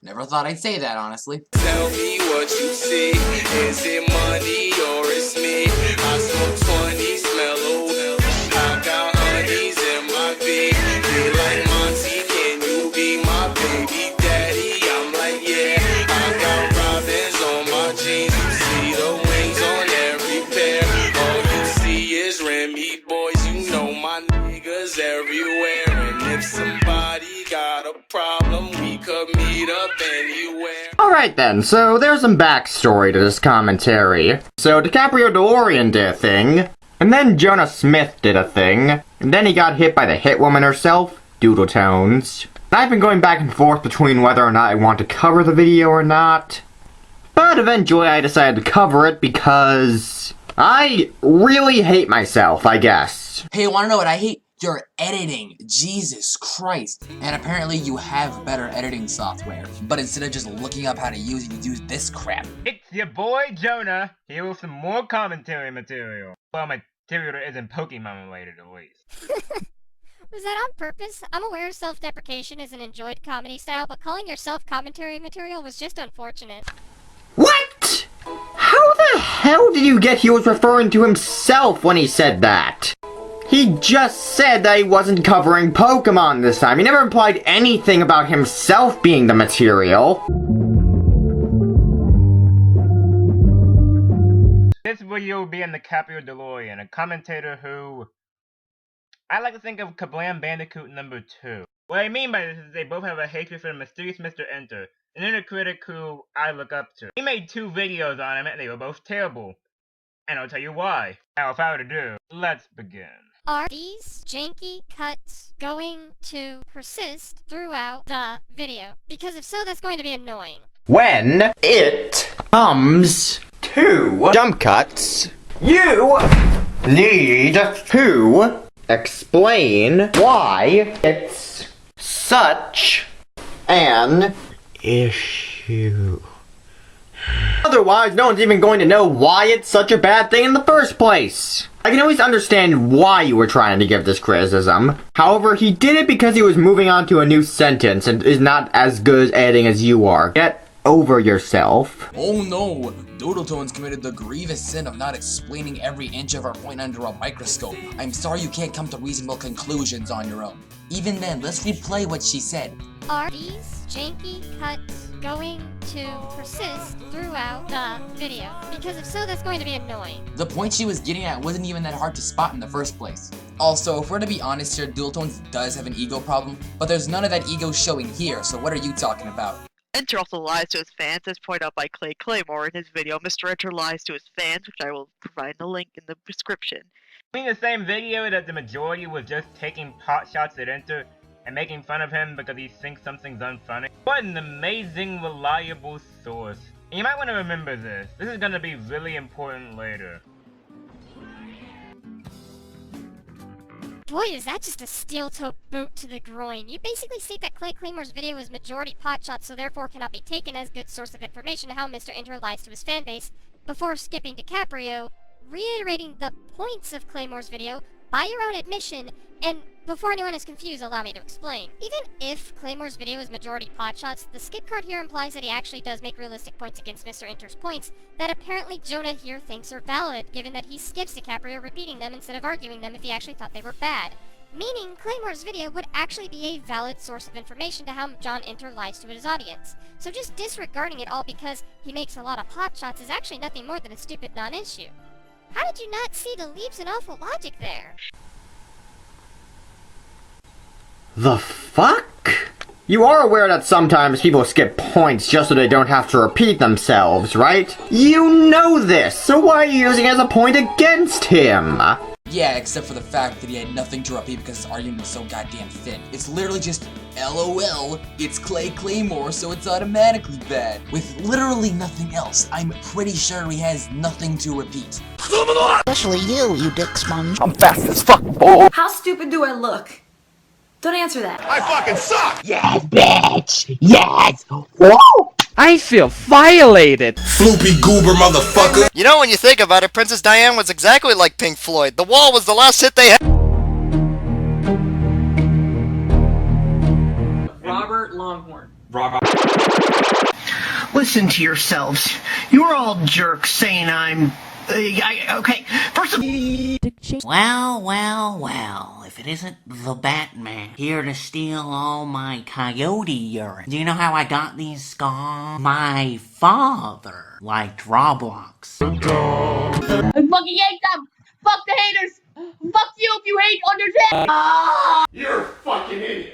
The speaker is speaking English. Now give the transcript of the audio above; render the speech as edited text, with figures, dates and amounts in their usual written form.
Never thought I'd say that, honestly. Tell me what you see. Is it money or it's me? I smoke 20, smell old. I got honeys in my V. Be like Monty, can you be my baby daddy? I'm like, yeah. I got robins on my jeans. You see the wings on every pair. All you see is Remy boys. You know my niggas everywhere. And if somebody got a problem, we could meet up anywhere. Alright then, so there's some backstory to this commentary. So DiCaprio DeLorean did a thing, and then Jonah Smith did a thing, and then he got hit by the hit woman herself, Doodle Tones. I've been going back and forth between whether or not I want to cover the video or not, but eventually I decided to cover it because I really hate myself, I guess. Hey, wanna know what I hate? Your editing. Jesus Christ. And apparently you have better editing software. But instead of just looking up how to use it, you use this crap. It's your boy Jonah, here with some more commentary material. Well, material that isn't Pokemon related, at least. Was that on purpose? I'm aware self-deprecation is an enjoyed comedy style, but calling yourself commentary material was just unfortunate. What? How the hell did you get he was referring to himself when he said that? He just said that he wasn't covering Pokemon this time. He never implied anything about himself being the material. This video will be in the DiCaprio DeLorean, a commentator who I like to think of Kablam Bandicoot number 2. What I mean by this is they both have a hatred for the mysterious Mr. Enter, an inner critic who I look up to. He made 2 videos on him and they were both terrible. And I'll tell you why. Now, without ado, let's begin. Are these janky cuts going to persist throughout the video? Because if so, that's going to be annoying. When it comes to jump cuts, you need to explain why it's such an issue. Otherwise, no one's even going to know why it's such a bad thing in the first place. I can always understand why you were trying to give this criticism. However, he did it because he was moving on to a new sentence and is not as good at editing as you are. Get over yourself. Oh no, Doodletones committed the grievous sin of not explaining every inch of our point under a microscope. I'm sorry you can't come to reasonable conclusions on your own. Even then, let's replay what she said. Are these janky cuts going to persist throughout the video? Because if so, that's going to be annoying. The point she was getting at wasn't even that hard to spot in the first place. Also, if we're to be honest here, Doodletones does have an ego problem, but there's none of that ego showing here, so what are you talking about? Enter also lies to his fans, as pointed out by Clay Claymore in his video Mr. Enter Lies to His Fans, which I will provide the link in the description. I mean the same video that the majority was just taking pot shots at Enter and making fun of him because he thinks something's unfunny. What an amazing, reliable source. And you might want to remember this. This is going to be really important later. Boy, is that just a steel-toe boot to the groin. You basically state that Clay Claymore's video was majority potshots, so therefore cannot be taken as good source of information on how Mr. Enter lies to his fanbase, before skipping DiCaprio, reiterating the points of Claymore's video by your own admission, and before anyone is confused, allow me to explain. Even if Claymore's video is majority potshots, the skip card here implies that he actually does make realistic points against Mr. Enter's points that apparently Jonah here thinks are valid, given that he skips DiCaprio repeating them instead of arguing them if he actually thought they were bad. Meaning, Claymore's video would actually be a valid source of information to how John Enter lies to his audience. So just disregarding it all because he makes a lot of potshots is actually nothing more than a stupid non-issue. How did you not see the leaps and awful logic there? The fuck? You are aware that sometimes people skip points just so they don't have to repeat themselves, right? You know this, so why are you using it as a point against him? Yeah, except for the fact that he had nothing to repeat because his argument was so goddamn thin. It's literally just, LOL, it's Clay Claymore, so it's automatically bad. With literally nothing else, I'm pretty sure he has nothing to repeat. Especially you Dicksponge. I'm fast as fuck, boy. How stupid do I look? Don't answer that. I fucking suck! Yes, bitch! Yes! Whoa! I feel violated! Floopy goober motherfucker! You know, when you think about it, Princess Diane was exactly like Pink Floyd. The Wall was the last hit they had. Robert Longhorn. Robert. Listen to yourselves. You're all jerks saying I'm... okay, first of Well, well, well, if it isn't the Batman here to steal all my coyote urine. Do you know how I got these scars? My father liked Roblox. I fucking hate them! Fuck the haters! Fuck you if you hate Undertale! You're a fucking idiot.